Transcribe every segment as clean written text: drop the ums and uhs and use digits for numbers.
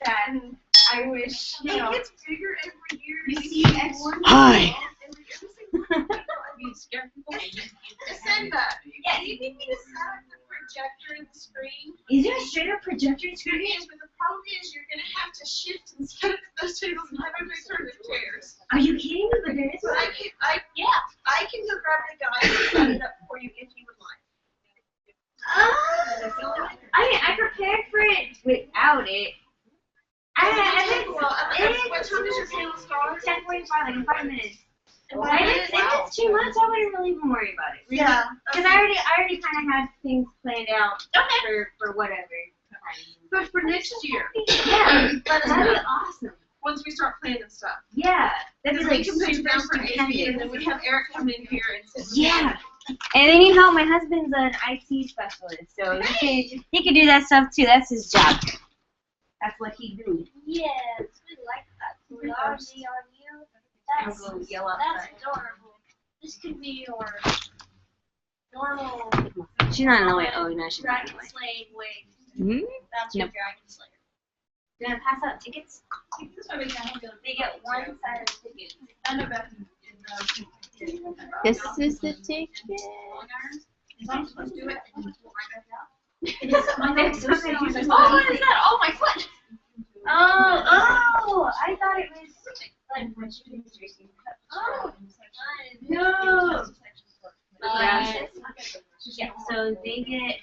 that I wish, you know. It gets bigger every year. You see extra. Hi. Send that. Yeah, do you think we just have the projector in the screen? Is there a straight up projector screen? Yes, but the problem is you're going to have to shift and set up those tables and have everybody turn their chairs. Are you kidding me? But there is So one. I can go grab the guy and set it up for you if you would like. I prepared for it without it. What time does your panel start? 10:45, like in 5 minutes. If it's too much, I wouldn't really even worry about it. Yeah. Because I already kind of had things planned out for whatever. But for next year. Yeah, that'd be awesome. Once we start planning stuff. Yeah, that'd be We like can put you super down for AP, and stupendous. then we have Eric come in here and sit. Yeah. And they need help. My husband's an IT specialist, so he can do that stuff too. That's his job. That's what he do. Yes, we like that. Largely on you. That's adorable. This could be your normal She's not annoying. Oh, no, she's not dragon annoying. slave way. Hmm? That's your Nope. dragon slayer. You gonna pass out tickets? They get one side of tickets. This is the ticket. Oh, what is that? Oh, my foot! Oh, I thought it was like registration. Oh, no. Yeah, so they get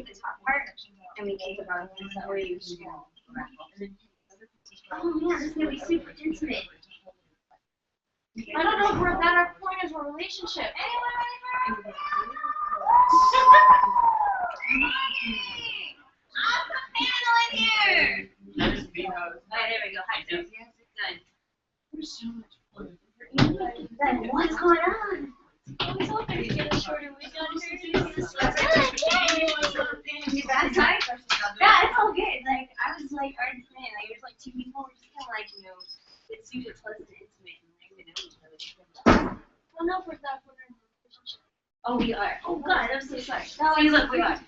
the top part, and we take about where you should go. Oh man, this is gonna be super intimate. I don't know if we're at our point as a relationship. Here. Alright, there we go. Hi, Joe. Done. What's going on? I was hoping to get a shorter week on here. Yeah, it's all good. Like, I was like already saying, like, there's like two people, we're just kind of like, you know, it's super pleasant and intimate and like, we know each other. Well, no, for that, we're in a relationship. Oh, we are. Oh, God, I'm so sorry. No, see, look, we are.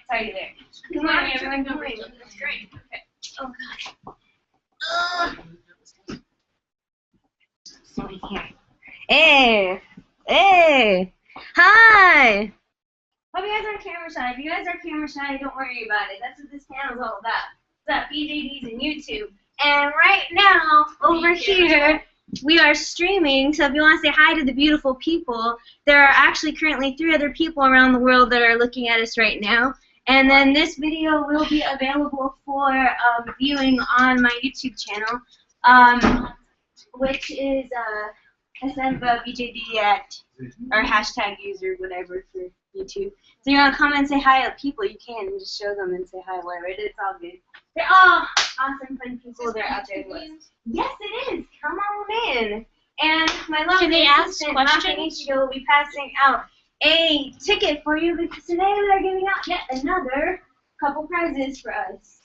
Sorry, there. Good morning, everyone. Good morning. That's great. Okay. Oh, God. So we here. Hey. Hey. Hi. Hope you guys aren't camera shy. If you guys are camera shy, don't worry about it. That's what this panel is all about. It's about BJDs and YouTube. And right now, over here, we are streaming. So if you want to say hi to the beautiful people, there are actually currently 3 other people around the world that are looking at us right now. And then this video will be available for viewing on my YouTube channel, which is BJD Addicts, or hashtag user, whatever, for YouTube. So you want to come and say hi to people, you can, and just show them and say hi, whatever. It's all good. They're all awesome, fun people. They're out there with us. Yes, it is. Come on in. And my lovely assistant, Akon, will be passing out a ticket for you because today we are giving out yet another couple prizes for us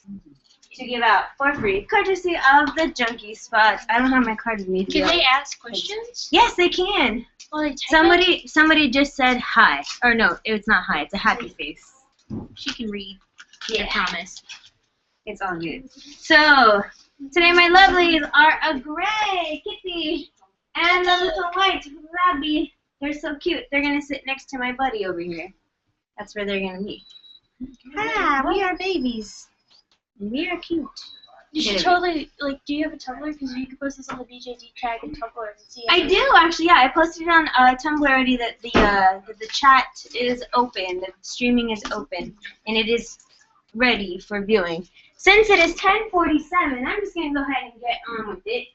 to give out for free, courtesy of the Junkie Spots. I don't have my card with me. Can they ask questions? Yes, they can. Will they type Somebody just said hi. Or no, it's not hi. It's a happy face. She can read. Yeah. I promise. It's all good. So, today my lovelies are a gray kitty and a little white rabbit. They're so cute. They're going to sit next to my buddy over here. That's where they're going to be. Ah, we are babies. And we are cute. You should totally, like, do you have a Tumblr? Because you can post this on the BJD tag and Tumblr and see it. I do, actually, yeah. I posted it on Tumblr already that the chat is open, the streaming is open, and it is ready for viewing. Since it is 10:47, I'm just going to go ahead and get on with it.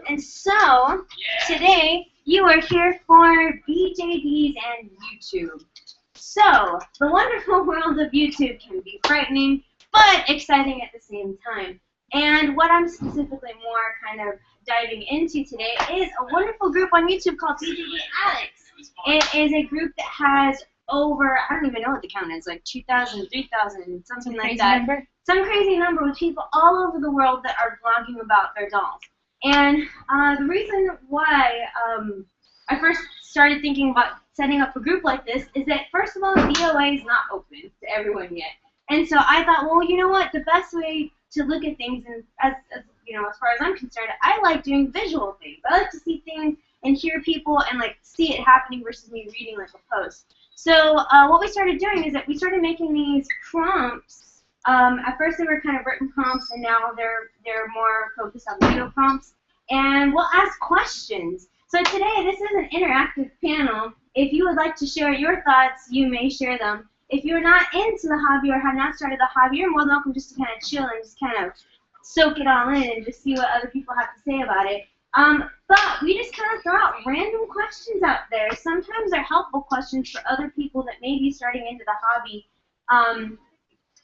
And so, today, you are here for BJDs and YouTube. So, the wonderful world of YouTube can be frightening, but exciting at the same time. And what I'm specifically more kind of diving into today is a wonderful group on YouTube called BJD Addicts. It is a group that has over, I don't even know what the count is, like 2,000, 3,000, something like that. Some crazy number with people all over the world that are blogging about their dolls. And the reason why I first started thinking about setting up a group like this is that, first of all, DOA is not open to everyone yet. And so I thought, well, you know what? The best way to look at things, and as far as I'm concerned, I like doing visual things. I like to see things and hear people and like see it happening versus me reading like a post. So what we started doing is that we started making these prompts. At first they were kind of written prompts, and now they're more focused on video prompts. And we'll ask questions. So today this is an interactive panel. If you would like to share your thoughts, you may share them. If you're not into the hobby or have not started the hobby, you're more than welcome just to kind of chill and just kind of soak it all in and just see what other people have to say about it. But we just kind of throw out random questions out there. Sometimes they're helpful questions for other people that may be starting into the hobby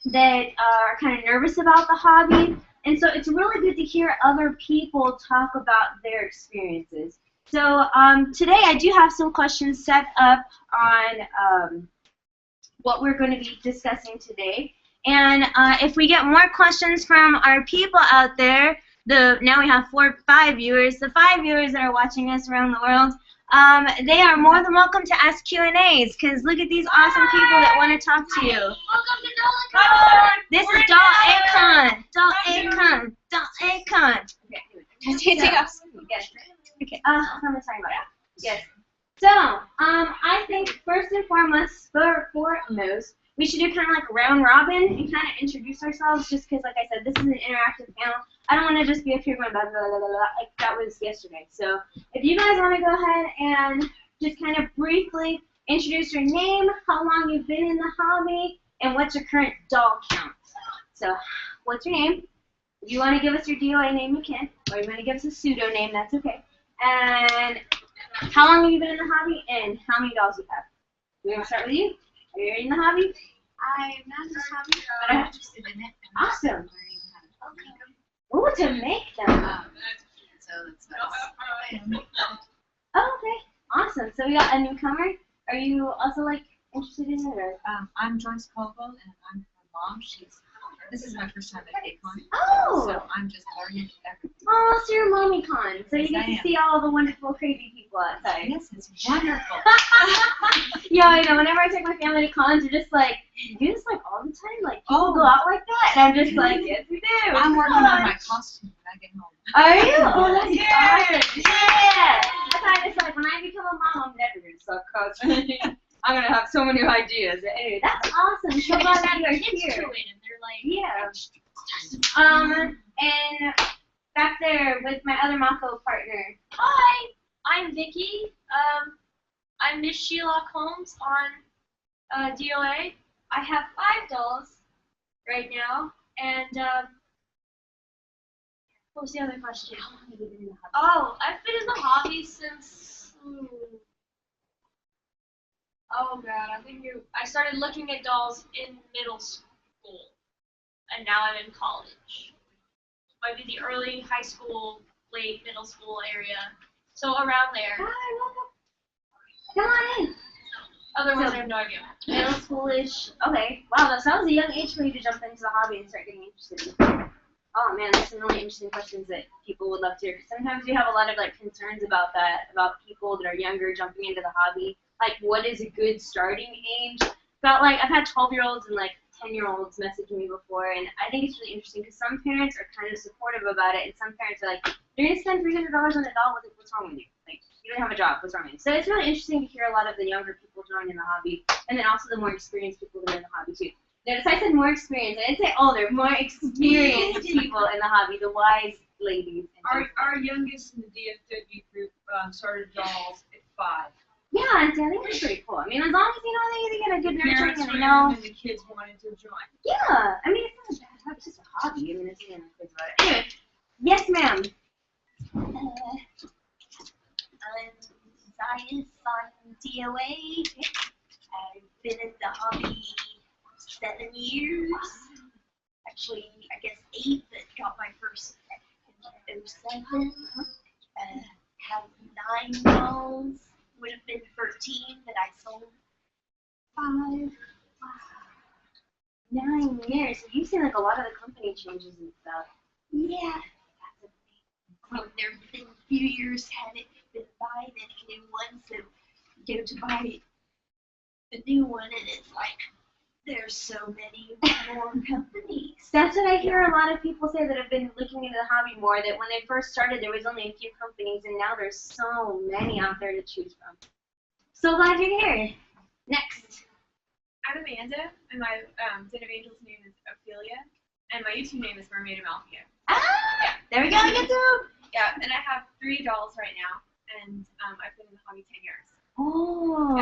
that are kind of nervous about the hobby. And so it's really good to hear other people talk about their experiences. So today I do have some questions set up on what we're going to be discussing today. And if we get more questions from our people out there, now we have 5 viewers. The 5 viewers that are watching us around the world, they are more than welcome to ask Q&As, because look at these awesome people that want to talk to you. Welcome to Dolly. This is Akon. Akon. Akon. Yes. Okay. I'm talking about it. Yes. So, I think first and foremost, we should do kind of like a round robin and kind of introduce ourselves, just because, like I said, this is an interactive panel. I don't want to just be up here going blah, blah, blah, blah, blah, like that was yesterday. So if you guys want to go ahead and just kind of briefly introduce your name, how long you've been in the hobby, and what's your current doll count. So what's your name? If you want to give us your DOA name, you can. Or you want to give us a pseudo name, that's okay. And how long have you been in the hobby, and how many dolls you have? We're going to start with you. Are you in the hobby? I'm not in this hobby, but I'm interested in it. Awesome. Ooh, to make them. So that's nice. Oh, okay. Awesome. So we got a newcomer. Are you also like interested in it, or? I'm Joyce Caldwell, and I'm her mom. This is my first time at Akon. Oh. So I'm just learning everything. Oh, so you're Mommy Con. So you get to see all the wonderful, crazy people outside. Yes, it's wonderful. Yeah, I know. Whenever I take my family to cons, they're just like, you do this like all the time? Like, people go out like that? And I'm just like, yes, we do. I'm working on my costume when I get home. Are you? Oh, that's awesome. Yeah. That's why I just like, when I become a mom, I'm never going to suck costumes. I'm going to have so many ideas. Anyway, that's awesome. So glad that you are here. And they're like, Yeah. And back there with my other Mako partner. hi, I'm Vicky. I'm Miss Sheila Holmes on DOA. I have 5 dolls right now, and what was the other question? How long have you been in the hobby? Oh, I've been in the hobby since. Oh god, I started looking at dolls in middle school, and now I'm in college. Might be the early high school, late middle school area. So around there. Hi, welcome. Come on in. Otherwise, So- I have no idea. Middle schoolish. Okay. Wow, that was a young age for you to jump into the hobby and start getting interested in it. Oh man, there's some really interesting questions that people would love to hear. Sometimes we have a lot of like concerns about that, about people that are younger jumping into the hobby. Like, what is a good starting age? But like, I've had 12-year-olds and like 10-year-olds message me before, and I think it's really interesting because some parents are kind of supportive about it, and some parents are like, you're gonna spend $300 on a doll. What's wrong with you? Like, you don't have a job. What's wrong with you? So it's really interesting to hear a lot of the younger people join in the hobby, and then also the more experienced people that are in the hobby too. Notice I said more experienced. I didn't say older. More experienced people in the hobby, the wise ladies. Our youngest in the DFW group started dolls at 5. Yeah, and I think that's pretty cool. I mean, as long as they get a good nurturing Parents and were they in know. and the kids wanted to join. Yeah, I mean, it's not bad. It's just a hobby. I mean, it's kids about it. Anyway, yes, ma'am. I'm Zayas on DOA. I've been in the hobby 7 years. Actually, I guess 8, but got my first in 07. Have 9 dolls. Would have been 13 that I sold 5. 9 years. So you've seen like a lot of the company changes and stuff. Yeah. There have been a few years haven't been buying any new ones, so go to buy the new one, and it's like there's so many more companies. That's what I hear a lot of people say that have been looking into the hobby more, that when they first started there was only a few companies and now there's so many out there to choose from. So glad you're here. Next. I'm Amanda, and my Den of Angels name is Ophelia, and my YouTube name is Mermaid Amalthea. Ah! There we go, YouTube! Yeah, and I have 3 dolls right now, and I've been in the hobby 10 years. Oh,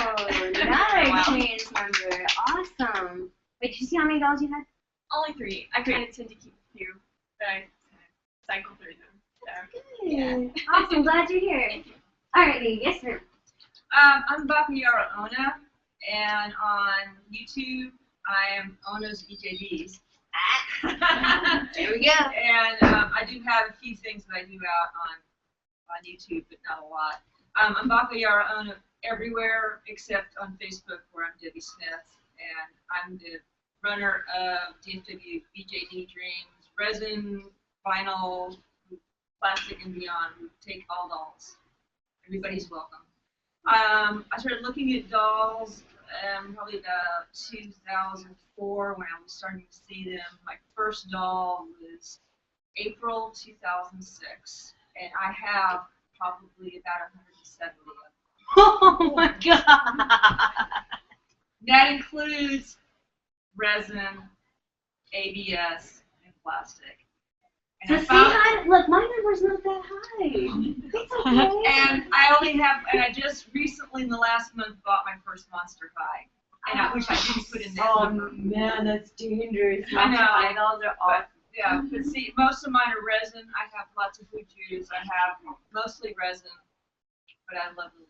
another experience member. Awesome. Wait, did you see how many dolls you had? Only 3. I kind of tend to keep a few, but I cycle through them. So. Good. Yeah. Awesome, glad you're here. Alrighty, yes sir. I'm Bakayara Ona, and on YouTube, I am Ona's BJDs. There we go. And I do have a few things that I do out on YouTube, but not a lot. I'm Bakayara Ona everywhere except on Facebook, where I'm Debbie Smith, and I'm the runner of DFW BJD Dreams, resin, vinyl, plastic, and beyond. We take all dolls. Everybody's welcome. I started looking at dolls probably about 2004 when I was starting to see them. My first doll was April 2006, and I have probably about 170 of them. Oh my god. That includes resin, ABS, and plastic. So see, look, my number's not that high. It's okay. And I just recently in the last month bought my first Monster High, and which I didn't put in that number. Man, that's dangerous. I know. My dolls are awesome. Yeah, but see, most of mine are resin. I have lots of Fujus. I have mostly resin, but I love them.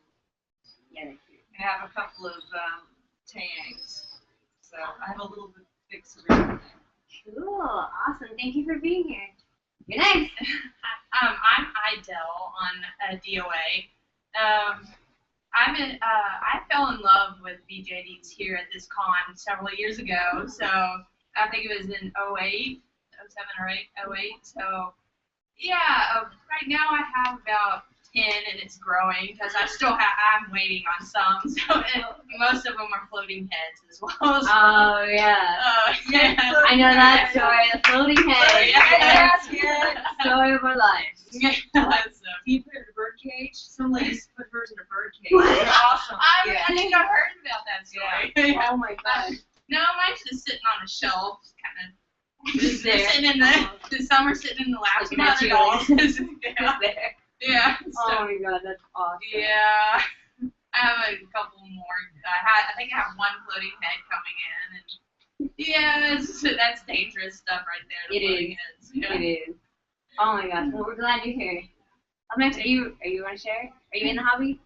Yeah, they're cute. I have a couple of Tangs, so I have a little bit mix of everything. Cool, awesome. Thank you for being here. You're next. I'm Idel on DOA. I fell in love with BJDs here at this con several years ago. So I think it was in 08, 07 or 08. So yeah, right now I have about 10, and it's growing because I'm waiting on some. So most of them are floating heads as well. So, Oh, yeah. yeah. I know that story, the floating head. Yes. Story of our lives. Yeah, so. Do you put it in a bird cage? Some ladies put hers in a bird cage. What? They're awesome. I think I've heard about that story. Oh my god. No, mine's just sitting on a shelf, kind of. Just there. Sitting in some are sitting in the laps of Looking at other you. dolls. Just Yeah. there. Yeah. Oh So, my god, that's awesome. yeah. I have a couple more. I think I have one floating head coming in, and yeah, that's dangerous stuff right there. The It floating is. heads. Yeah. It is. Oh my gosh. Well, we're glad you're here. Up next, are you want to share? Are you in the hobby?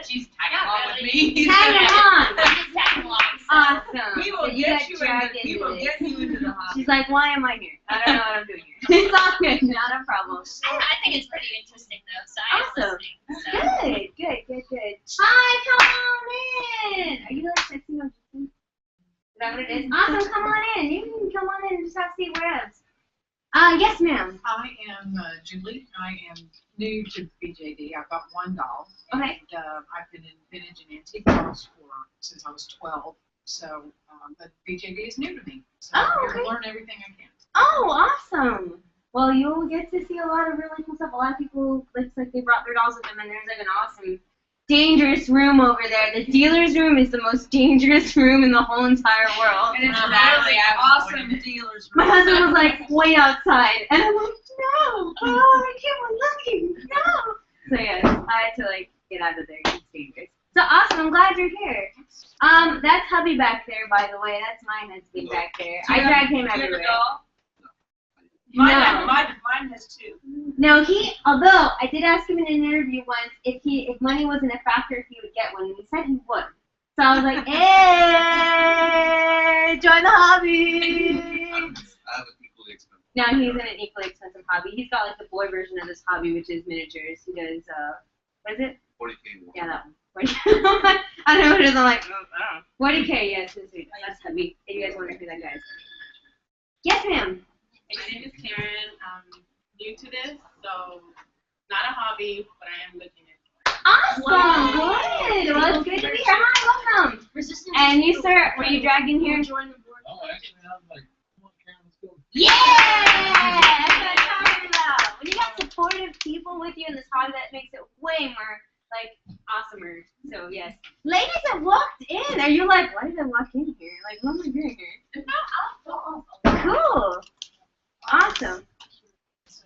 She's tagging along with me. Tag along. Just tag along. Awesome. We will So you get got you dragged into. We into will this. get you into the hobby. She's like, why am I here? I don't know what I'm doing here. It's all good. Not a problem. I think it's pretty interesting though, so I Awesome. am listening. So. Good. Hi, come on in. Are you like sexy on YouTube? Is that what it is? Awesome, come on in. You can come on in and just have a seat wherever. Yes, ma'am. I am Julie. I am new to BJD. I've got one doll. Okay. And I've been in vintage and antique dolls since I was 12. So, but BJD is new to me. So Oh, I'm here to okay. learn everything I can. Oh, awesome. Well, you'll get to see a lot of really cool stuff. A lot of people looks like they brought their dolls with them, and there's like an awesome, dangerous room over there. The dealer's room is the most dangerous room in the whole entire world. And it's Exactly, really I was awesome wondering. dealers. My husband was like, wait outside. And I'm like, no. Oh, I keep on looking. No. So, yes, I had to, like, get out of there. It's dangerous. So, awesome. I'm glad you're here. That's hubby back there, by the way. That's my husband back there. I drag him Do you have a everywhere. doll? No. Mine has 2. No, although I did ask him in an interview once if money wasn't a factor, if he would get one, and he said he would. So I was like, hey, join the hobby. I have an equally expensive. No, he's in an equally expensive hobby. He's got like the boy version of this hobby, which is miniatures. He does, what is it? 40K more. Yeah, that one. I don't know what it is. I'm like, I don't know. 40K, yes, that's heavy. If you guys wonder who that guy is. Yes, ma'am. My name is Karen. I'm new to this, so not a hobby, but I am looking into it. Awesome. Good. Well, it's good to be here. Hi, welcome. Resistance. And you, sir, were you dragged in here? Join the board. Oh, actually, I'm like, come on, Karen, let's go. Yeah! That's what I'm talking about. When you got supportive people with you in this hobby, that makes it way more, like, awesomer. So, yes. Ladies that walked in, are you like, why did I walk in here? Like, what am I doing here? Cool. Awesome.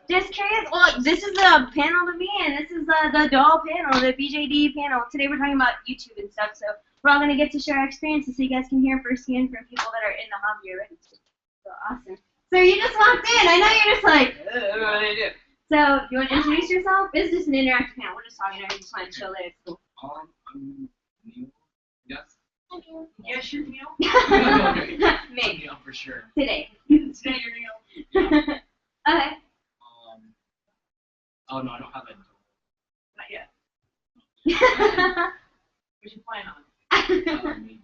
Just curious. Well, this is the panel to be in. This is the doll panel, the BJD panel. Today we're talking about YouTube and stuff, so we're all going to get to share our experiences so you guys can hear firsthand from people that are in the hobby already. So awesome. So you just walked in. I know you're just like, what do I do? So you want to introduce yourself? This is just an interactive panel. We're just talking. I just want to chill there. It's cool. I'm Neil. Yes. Yes, you're Neil. Maybe. Neil for sure. Today. Today you're Neil. Okay. Oh no, I don't have a door. Not yet. What you plan on? Maybe.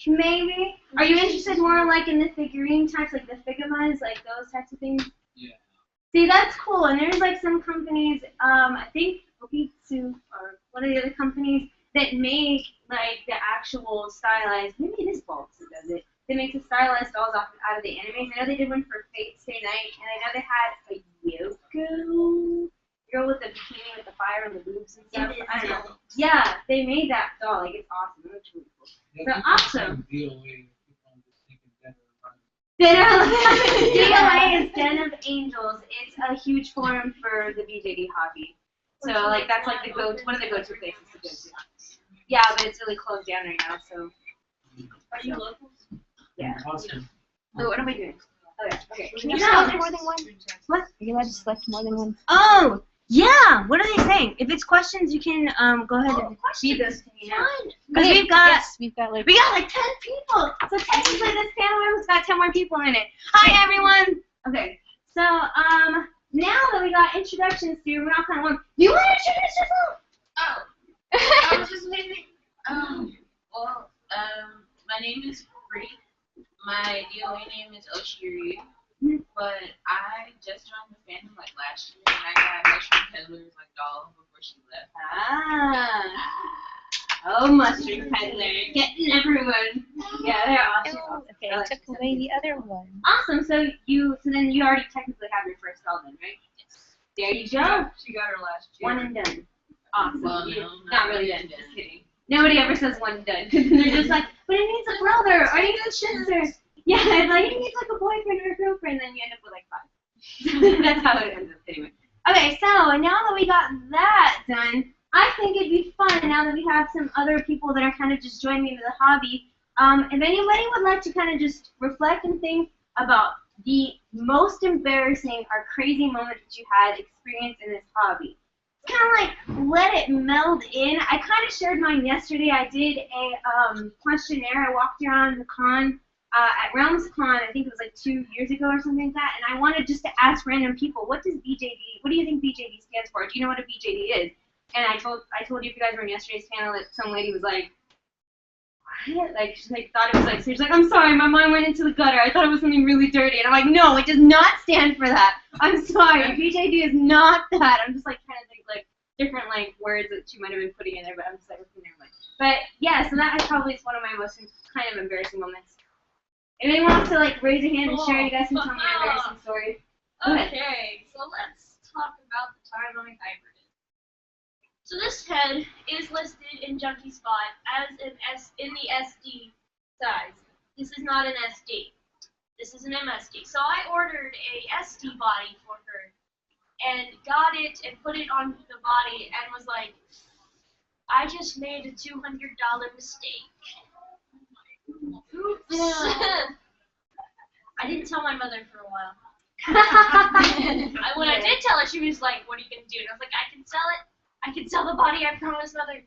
Maybe. Are you interested more like in the figurine types, like the Figumas, like those types of things? Yeah. See, that's cool. And there's like some companies, I think Fujitsu or one of the other companies that make like the actual stylized. Maybe it is Bulks that does it. That makes the stylized dolls out of the animes. I know they did one for Fate Stay Night, and I know they had a Yoko girl with the bikini with the fire and the boobs and stuff. I don't know. Yeah, they made that doll. Like, it's awesome. It looks really cool. So awesome. DOA is Den of Angels. It's a huge forum for the BJD hobby. So, like, that's like one of the go-to places to go to. Yeah, but it's really closed down right now, so. Are you locals? Yeah. Awesome. So what am I doing? Okay. Can you No. select more than one? What? Are you allowed to select more than one? Oh, yeah. What are they saying? If it's questions, you can go ahead and feed those to me now. Because Okay, we've got yes, we've got like 10 people. So technically, this panel room's got 10 more people in it. Hi, everyone. Okay. So now that we got introductions to, we're all kind of warm. Do you want to introduce yourself? Oh, I was just leaving. My name is Bree. My DOA name is Oshiri. But I just joined the fandom like last year, and I got mushroom peddlers like doll before she left. Oh, mushroom peddler, getting everyone. Yeah, they're awesome. oh, okay, I took away the other one. Awesome. So then you already technically have your first doll then, right? There you go. She got her last year. One and done. Awesome. Well, no, Not really done. Just kidding. Nobody ever says one and done because they're just like, but it needs a brother or it needs a sister. Yeah, it's like it needs like a boyfriend or a girlfriend, then you end up with like 5. That's how it ends up anyway. Okay, so now that we got that done, I think it'd be fun now that we have some other people that are kind of just joining into the hobby. If anybody would like to kind of just reflect and think about the most embarrassing or crazy moment that you had experienced in this hobby. Kind of like let it meld in. I kind of shared mine yesterday. I did a questionnaire. I walked around the con at Realms Con. I think it was like 2 years ago or something like that. And I wanted just to ask random people, what do you think BJD stands for? Do you know what a BJD is? And I told you if you guys were in yesterday's panel that some lady was like, what? Like she thought it was like, so she's like, I'm sorry, my mind went into the gutter. I thought it was something really dirty. And I'm like, no, it does not stand for that. I'm sorry, BJD is not that. I'm just like trying to think like different like words that she might have been putting in there, but I'm just like looking there like. But yeah, so that is probably one of my most kind of embarrassing moments. If anyone wants to like raise a hand and share, you guys can tell me an embarrassing story. Go ahead. Okay, so let's talk about the time I hybrided. So this head is listed in Junkie Spot as in the SD size. This is not an SD. This is an MSD. So I ordered a SD body for her and got it and put it on the body and was like, I just made a $200 mistake. Oops. I didn't tell my mother for a while. When I did tell her, she was like, what are you going to do? And I was like, I can sell it. I can sell the body, I promise, Mother.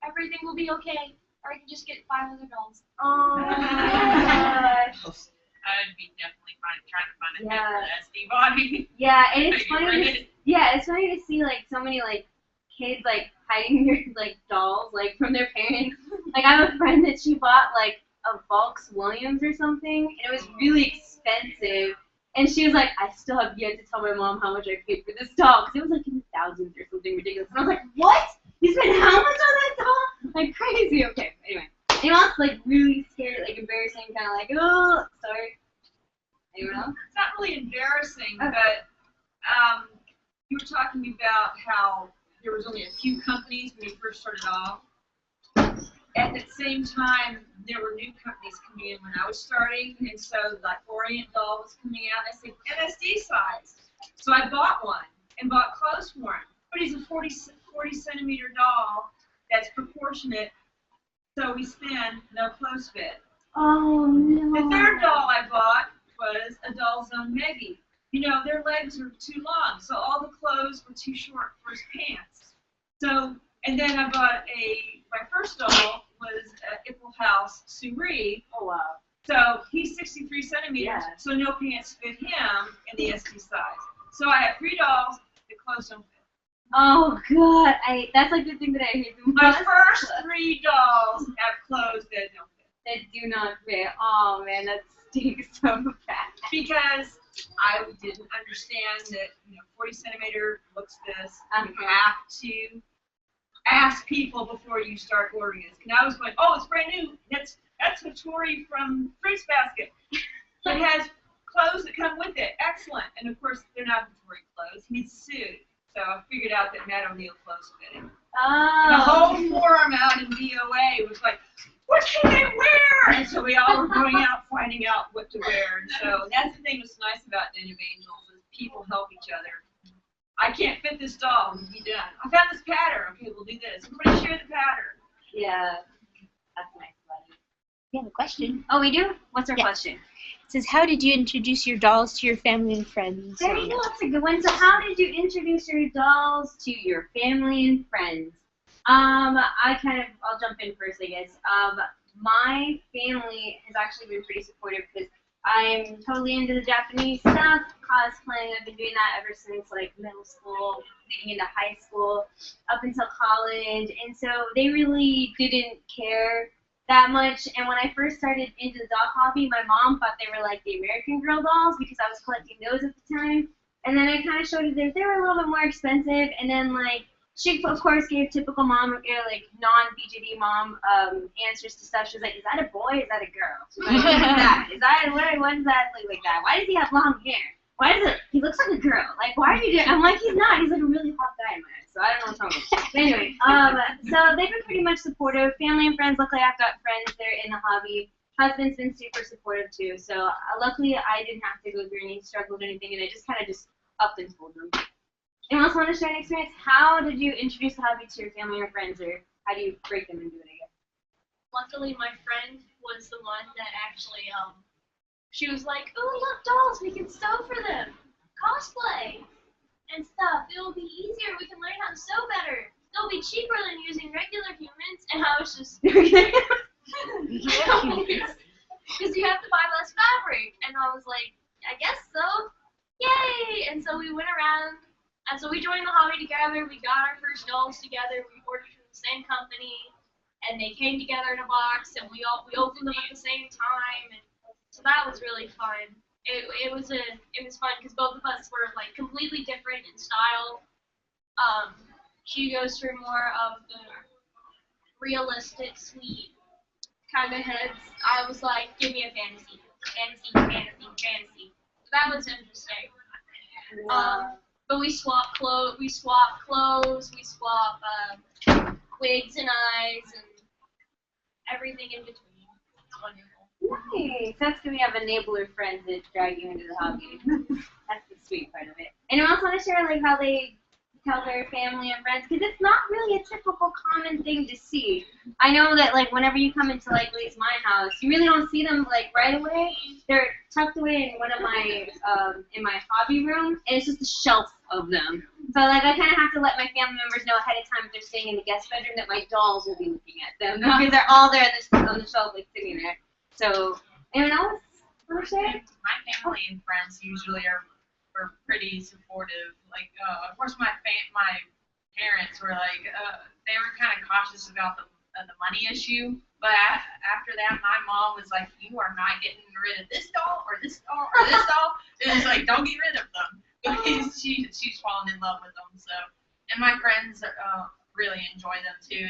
Everything will be okay. Or I can just get 5 other dolls. Oh my gosh. I would be definitely trying to find a head for the SD body. Yeah, and it's funny. It's funny to see like so many like kids like hiding their like dolls like from their parents. Like I have a friend that she bought like a Volks Williams or something, and it was really expensive. And she was like, I still have yet to tell my mom how much I paid for this doll, because it was like in the thousands or something ridiculous. And I was like, what? You spent how much on that doll? Like crazy. Okay, anyway. Anyone else like really scared, like embarrassing, kind of like, oh, sorry. Anyone else? It's not really embarrassing, Okay. but you were talking about how there was only a few companies when you first started off. At the same time, there were new companies coming in when I was starting, and so like Orient doll was coming out. I said MSD size, so I bought one and bought clothes for him. But he's a 40 centimeter doll that's proportionate, so we spin, no clothes fit. Oh no. The third doll I bought was a Doll Zone Meggie. You know, their legs are too long, so all the clothes were too short for his pants. So, and then I bought my first doll was Ipple House Suri. Oh wow. So he's 63 centimeters, Yeah. so no pants fit him in the SD size. So I have 3 dolls, the clothes don't fit. Oh god, that's like the thing that I hate the most. My first 3 dolls have clothes that don't fit. That do not fit. Oh man, that stinks so bad. Because I didn't understand that, 40 centimeter looks this. You Uh-huh. have to ask people before you start ordering this. And I was going, oh, it's brand new. That's Hattori from Fruits Basket. It has clothes that come with it. Excellent. And of course, they're not Hattori clothes. He needs a suit. So I figured out that Matt O'Neill clothes fit him. Oh. The whole forum out in DOA was like, what can they wear? And so we all were going out finding out what to wear. And so that's the thing that's nice about Den of Angels is people help each other. I can't fit this doll. We'll be done. I found this pattern. Okay, we'll do this. Everybody share the pattern. Yeah. That's nice about it. We have a question. Oh, we do? What's our Yeah. question? It says, how did you introduce your dolls to your family and friends? There you go. That's a good one. So how did you introduce your dolls to your family and friends? I'll jump in first, I guess. My family has actually been pretty supportive because I'm totally into the Japanese stuff, cosplaying. I've been doing that ever since like middle school, leading into high school, up until college, and so they really didn't care that much. And when I first started into the doll hobby, my mom thought they were like the American Girl dolls because I was collecting those at the time. And then I kind of showed her that they were a little bit more expensive, and then like she of course gave typical mom, like non-BJD mom answers to stuff. She was like, "Is that a boy? Is that a girl?" She's like, "What is that? What does that look like that? Why does he have long hair? Why does it? He looks like a girl. Like, why are you doing?" I'm like, "He's not. He's like a really hot guy in my eyes." So I don't know what's wrong with him. But anyway, so they've been pretty much supportive. Family and friends. Luckily, I've got friends that are in the hobby. Husband's been super supportive too. So luckily, I didn't have to go through any struggles or anything, and I just kind of just upped and told them. Anyone else want to share an experience? How did you introduce the hobby to your family or friends, or how do you break them into it, I guess? Luckily, my friend was the one that actually, she was like, "Oh, look, dolls, we can sew for them, cosplay, and stuff. It'll be easier. We can learn how to sew better. They'll be cheaper than using regular humans." And I was just, because you have to buy less fabric. And I was like, I guess so. Yay! And so we went around. And so we joined the hobby together. We got our first dolls together. We ordered from the same company, and they came together in a box, and we opened them at the same time, and so that was really fun. It was fun because both of us were like completely different in style. She goes for more of the realistic, sweet kind of heads. I was like, give me a fantasy. So that was interesting. But we swap clothes, we swap wigs and eyes and everything in between. It's wonderful. Nice. That's good we have enabler friends that drag you into the hobby. That's the sweet part of it. Anyone else want to share like how they tell their family and friends? Because it's not really a typical common thing to see. I know that like whenever you come into like at least my house, you really don't see them like right away. They're tucked away in one of my in my hobby room, and it's just a shelf of them. So like I kind of have to let my family members know ahead of time if they're staying in the guest bedroom that my dolls will be looking at them because they're all there on the shelf like sitting there. So anyone else want to share? My family and friends usually are pretty supportive. Like, of course, my parents were like, they were kind of cautious about the money issue. But after that, my mom was like, "You are not getting rid of this doll or this doll or this doll." It was like, "Don't get rid of them." Because she's fallen in love with them. So, and my friends really enjoy them too.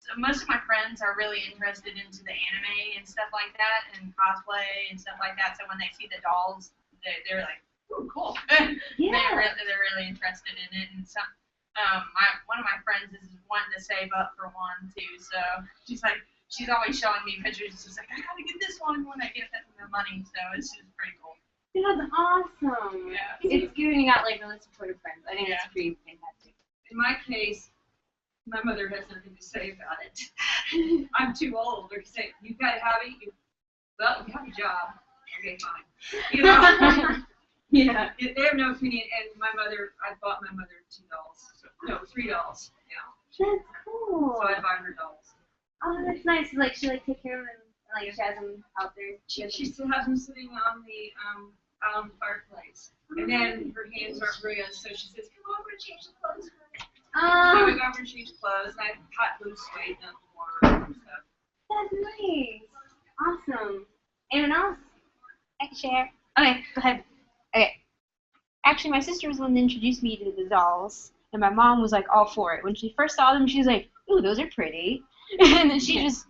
So most of my friends are really interested into the anime and stuff like that, and cosplay and stuff like that. So when they see the dolls, they're like, "Ooh, cool!" Yeah. They're really interested in it. And some, one of my friends is wanting to save up for one too. So she's always showing me pictures. She's like, "I gotta get this one when I get the money." So it's just pretty cool. That's awesome. Yeah. It's giving out like really supportive friends. I think Yeah. that's pretty fantastic. In my case, my mother has nothing to say about it. I'm too old. They're saying, you've got a hobby? Well, you have a job. Okay, fine. You know? Yeah. They have no opinion. And I bought my mother 2 dolls. No, 3 dolls now. That's cool. So I buy her dolls. Oh, that's nice. Like she like take care of them, like she has them out there. She still has them sitting on the fireplace. And then her hands aren't very good, so she says, come over and change the clothes for me. So we go over and change clothes, and I hot glue suede them for her and stuff. That's nice. Awesome. Anyone else? I can share. Okay, go ahead. Okay. Actually, my sister was the one that introduced me to the dolls, and my mom was like all for it. When she first saw them, she was like, "Ooh, those are pretty." And then she likes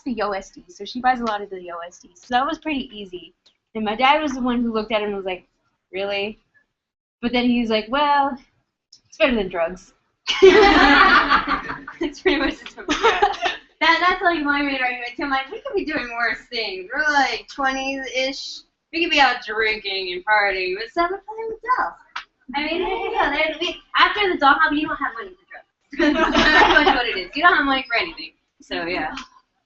the OSDs, so she buys a lot of the OSDs. So that was pretty easy. And my dad was the one who looked at it and was like, "Really?" But then he was like, "Well, it's better than drugs." It's pretty much the That's like my main argument too. I'm like, we could be doing worse things. We're like 20-ish. We could be out drinking and partying, but instead we're playing with dolls. I mean, after the doll hobby, you don't have money for drugs. That's pretty much what it is. You don't have money for anything. So yeah.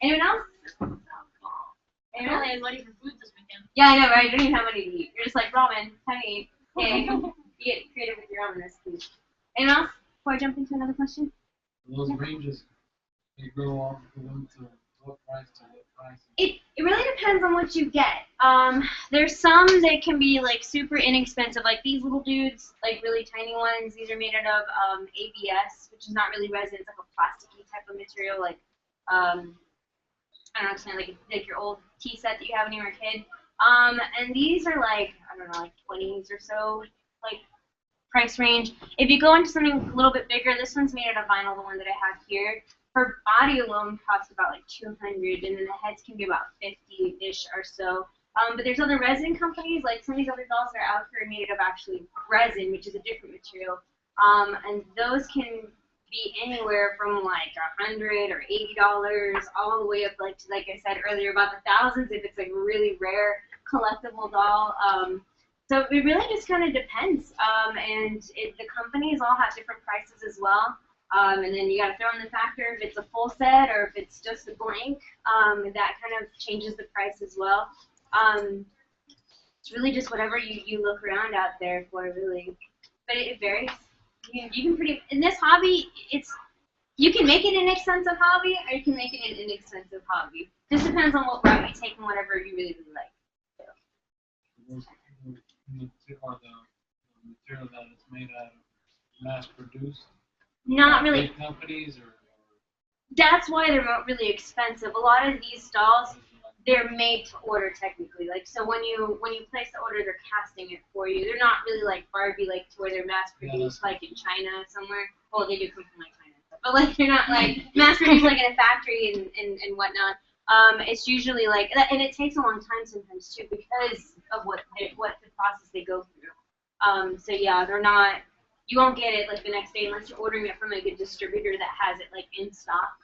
Anyone else? I only had money for food this weekend. Yeah, I know, right? You don't even have money to eat. You're just like, ramen, time to eat. Hey, you get creative with your ramen recipes. Anyone else? Before I jump into another question? Those ranges, they go off from what price to what price? It really depends on what you get. There's some that can be like super inexpensive, like these little dudes, like really tiny ones. These are made out of ABS, which is not really resin. It's like a plasticky type of material, like I don't know, explain like your old tea set that you have when you were a kid. And these are like, I don't know, like 20s or so, like price range. If you go into something a little bit bigger, this one's made out of vinyl, the one that I have here. Her body alone costs about like $200, and then the heads can be about $50-ish or so. But there's other resin companies, like some of these other dolls that are out here are made out of actually resin, which is a different material. And those can be anywhere from like $100 or $80 all the way up like to, like I said earlier, about the thousands if it's like a really rare collectible doll. So it really just kind of depends. And the companies all have different prices as well. And then you got to throw in the factor if it's a full set or if it's just a blank. That kind of changes the price as well. It's really just whatever you look around out there for, really. But it varies. You can in this hobby, you can make it an expensive hobby or you can make it an inexpensive hobby. Just depends on what route you take and whatever you really, really like. So. The material that it's made out of, mass produced? Not really. Big companies or That's why they're not really expensive. A lot of these dolls, they're made to order technically. Like so when you place the order, they're casting it for you. They're not really like Barbie, like to where they're mass produced like in China somewhere. Well, they do come from like China, but like they're not like mass produced like in a factory and whatnot. It's usually like, and it takes a long time sometimes too because of what the process they go through. So yeah, they're not. You won't get it like the next day unless you're ordering it from like a distributor that has it like in stock.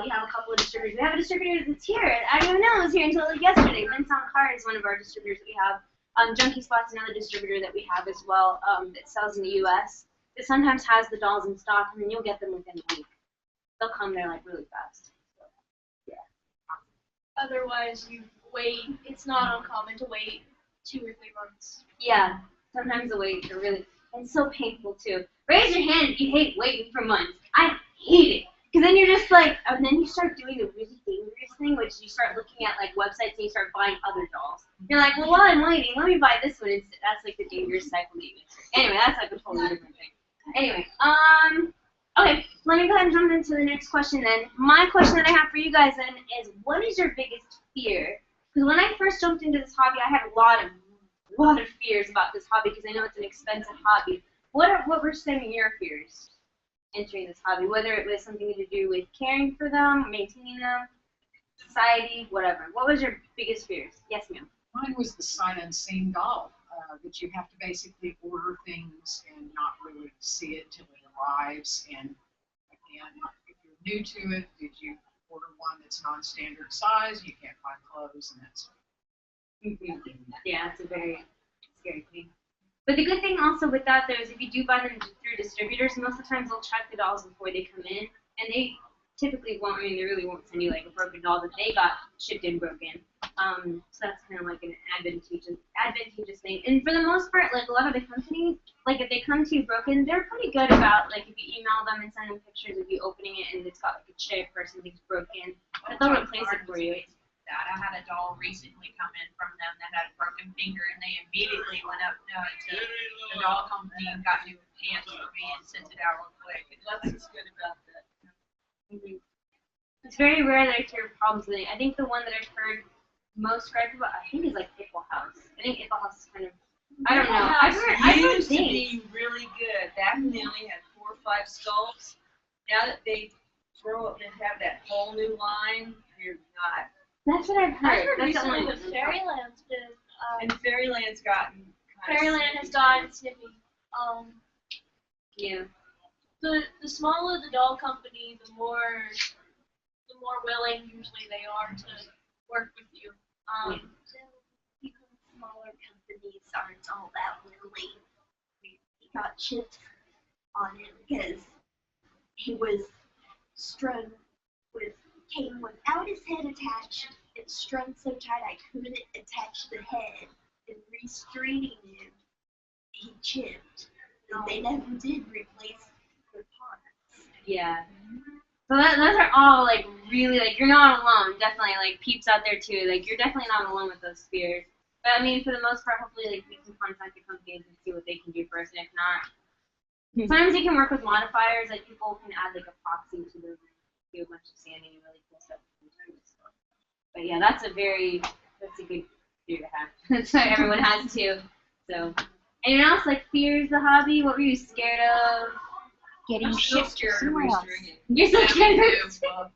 We have a couple of distributors. We have a distributor that's here. I didn't even know it was here until like yesterday. Vincent Carr is one of our distributors that we have. Junkie Spot's another distributor that we have as well that sells in the U.S. It sometimes has the dolls in stock, and then you'll get them within a week. They'll come there like really fast. So, yeah. Otherwise, you wait. It's not uncommon to wait 2 or 3 months. Yeah. Sometimes the waits are really. It's so painful too. Raise your hand if you hate waiting for months. I hate it. Because then you're just like, and then you start doing the really dangerous thing, which you start looking at like websites and you start buying other dolls. You're like, well, while I'm waiting, let me buy this one instead. That's like the dangerous cycle that you enter. Anyway, that's like a totally different thing. Anyway, okay, let me go ahead and jump into the next question then. My question that I have for you guys then is, what is your biggest fear? Because when I first jumped into this hobby, I had a lot of fears about this hobby because I know it's an expensive hobby. What were some of your fears? entering this hobby, whether it was something to do with caring for them, maintaining them, society, whatever. What was your biggest fears? Yes, ma'am. Mine was the sight unseen doll, that you have to basically order things and not really see it till it arrives. And again, if you're new to it, did you order one that's non-standard size? You can't find clothes and that sort of thing. Yeah, it's a very scary thing. But the good thing also with that, though, is if you do buy them through distributors, most of the times they'll check the dolls before they come in, and they typically won't. I mean, they really won't send you like a broken doll that they got shipped in broken. So that's kind of like an advantageous thing. And for the most part, like a lot of the companies, like if they come to you broken, they're pretty good about like if you email them and send them pictures of you opening it and it's got like a chip or something's broken, that they'll replace it for you. That I had a doll recently come in from them that had a broken finger, and they immediately went up to the doll company and got new hands for me and sent it out real quick. That's good about that. It's very rare that I hear problems with it. I think the one that I've heard most gripes about, I think, is like Ickle House. I think Ickle House is kind of, I don't know. I've heard used to things. be really good. Back when they only had 4 or 5 sculpts. Now that they throw up and have that whole new line, you're not. That's what I've heard. I heard That's the recently only that one. Fairyland's been, And Fairyland's gotten kind Fairyland of has gotten snippy. Yeah. The smaller the doll company, the more willing usually they are to work with you. So even smaller companies aren't all that willing. We got chips on him because he was strung came without his head attached and strung so tight I couldn't attach the head. And restraining him, he chipped. And they never did replace the parts. Yeah. So those are all like really like you're not alone. Definitely like peeps out there too. Like you're definitely not alone with those fears. But I mean, for the most part, hopefully like we can contact the companies and see what they can do for us. And if not, sometimes you can work with modifiers. Like people can add like epoxy to them, do a bunch of sanding and really cool stuff. But yeah, that's a good fear to have. That's what everyone has too. So, anyone else like fears the hobby? What were you scared of? Getting I'm still shipped scared of somewhere else. restringing. You're so scared of Well,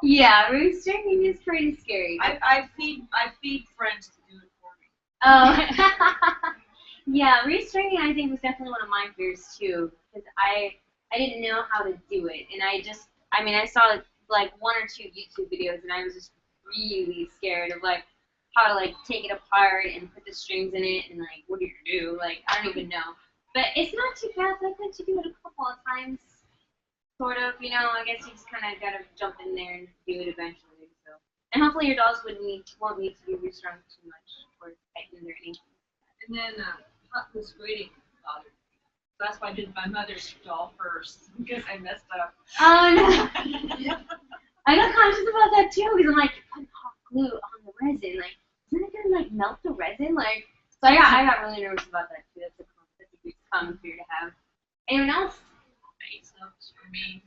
Yeah, restringing is pretty scary. I feed friends to do it for me. Oh, yeah, restringing I think was definitely one of my fears too, because I didn't know how to do it, and I saw like 1 or 2 YouTube videos, and I was just really scared of like how to like take it apart and put the strings in it, and like what do you do? Like I don't even know, but it's not too bad. I got to do it a couple of times, sort of. You know, I guess you just kind of gotta jump in there and do it eventually. So, and hopefully your dolls won't need to be restrung too much or tightened or anything. And then hot was waiting bothered me. So that's why I did my mother's doll first because I messed up. Oh no. I got conscious about that too because I'm like, you're putting hot glue on the resin. Like, isn't it gonna like melt the resin? Like, so I got really nervous about that too. That's a good common fear to have. Anyone else? Face ups for me.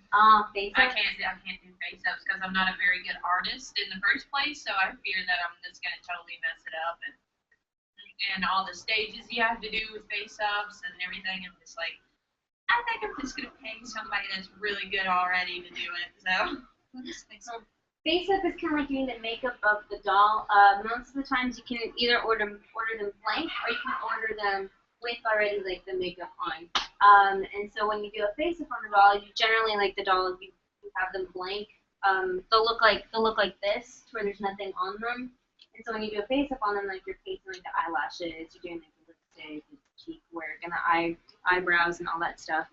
Face I ups. can't do face ups because I'm not a very good artist in the first place, so I fear that I'm just gonna totally mess it up and all the stages you have to do with face ups and everything. I'm just like, I think I'm just gonna pay somebody that's really good already to do it. So. Face up is kind of like doing the makeup of the doll. Most of the times you can either order them blank or you can order them with already like the makeup on. And so when you do a face up on the doll, you generally like the doll you have them blank. They'll look like this, where there's nothing on them. And so when you do a face up on them, like you're painting like the eyelashes, you're doing like the lipstick, the cheek work, and the eyebrows and all that stuff.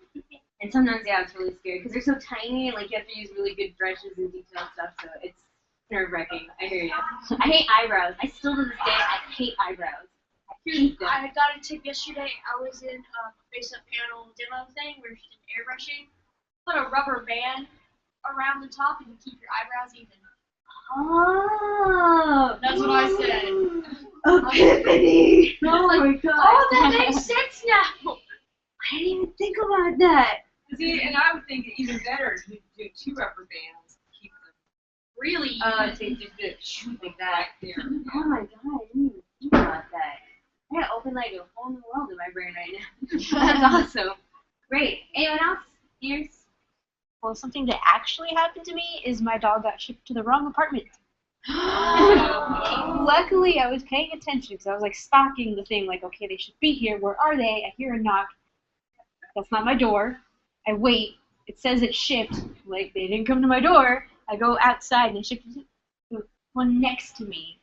And sometimes, yeah, it's really scary because they're so tiny and like you have to use really good brushes and detailed stuff, so it's nerve-wracking. I hear you. I hate eyebrows. I still to this day, I hate eyebrows. I hate them. I got a tip yesterday. I was in a face-up panel demo thing where you did airbrushing. Put a rubber band around the top and you keep your eyebrows even. Oh, That's what I said. Epiphany! Oh my god. Oh, that makes sense now. I didn't even think about that. See, and I would think it even better to do 2 rubber bands to keep them Really? So you just do it shoot like that. there. Oh my god, I didn't even think about that. I gotta open like a whole new world in my brain right now. That's awesome. Great. Anyone else? Ears? Well, something that actually happened to me is my dog got shipped to the wrong apartment. Luckily, I was paying attention because I was like stalking the thing, like, okay, they should be here. Where are they? I hear a knock. That's not my door. I wait. It says it's shipped. Like, they didn't come to my door. I go outside and they shipped the one next to me.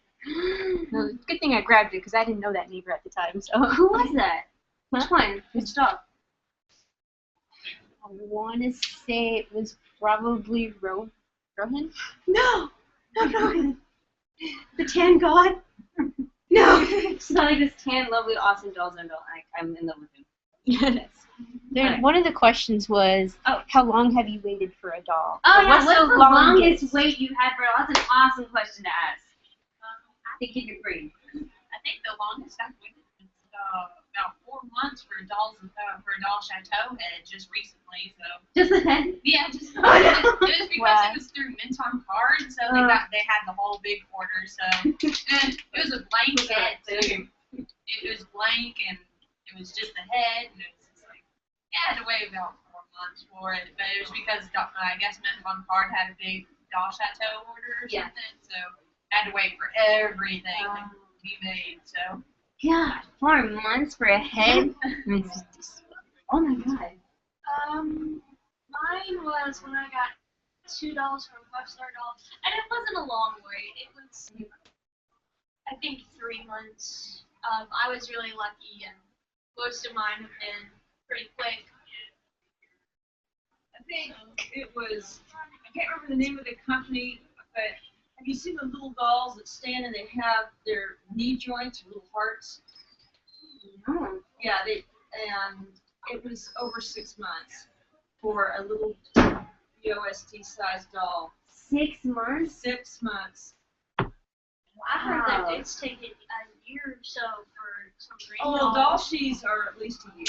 No, good thing I grabbed it because I didn't know that neighbor at the time. So Who was that? Which one? Which dog? I want to say it was probably Rohan. No! Not Rohan. The tan god? No! It's not like this tan, lovely, awesome doll zone doll. I'm in love with him. Yes. Alright. One of the questions was, how long have you waited for a doll? Oh, Or yeah, what's what's the the longest? longest wait you've had for a doll? That's an awesome question to ask. Think in your brain. I think the longest I've waited was about 4 months for a doll chateau head just recently. So Just the head? yeah, just Oh, no. it was because Wow. it was through Minton Card, so they had the whole big order. So and it was a blank head too. It was blank and it was just the head, and it was just like I had to wait about 4 months for it, but it was because I guess Minton Card had a big doll chateau order or something, so I had to wait for everything to be made. So God, 4 months for a head? Oh my god. Mine was when I got $2 from 5-Star Doll, and it wasn't a long wait. It was, I think, 3 months. I was really lucky, and most of mine have been pretty quick. I think it was, I can't remember the name of the company, but have you seen the little dolls that stand and they have their knee joints, little hearts? Oh. Yeah, and it was over 6 months for a little BOST sized doll. 6 months? 6 months. I heard that it's taken a year or so for some green Oh, doll shees are at least a year.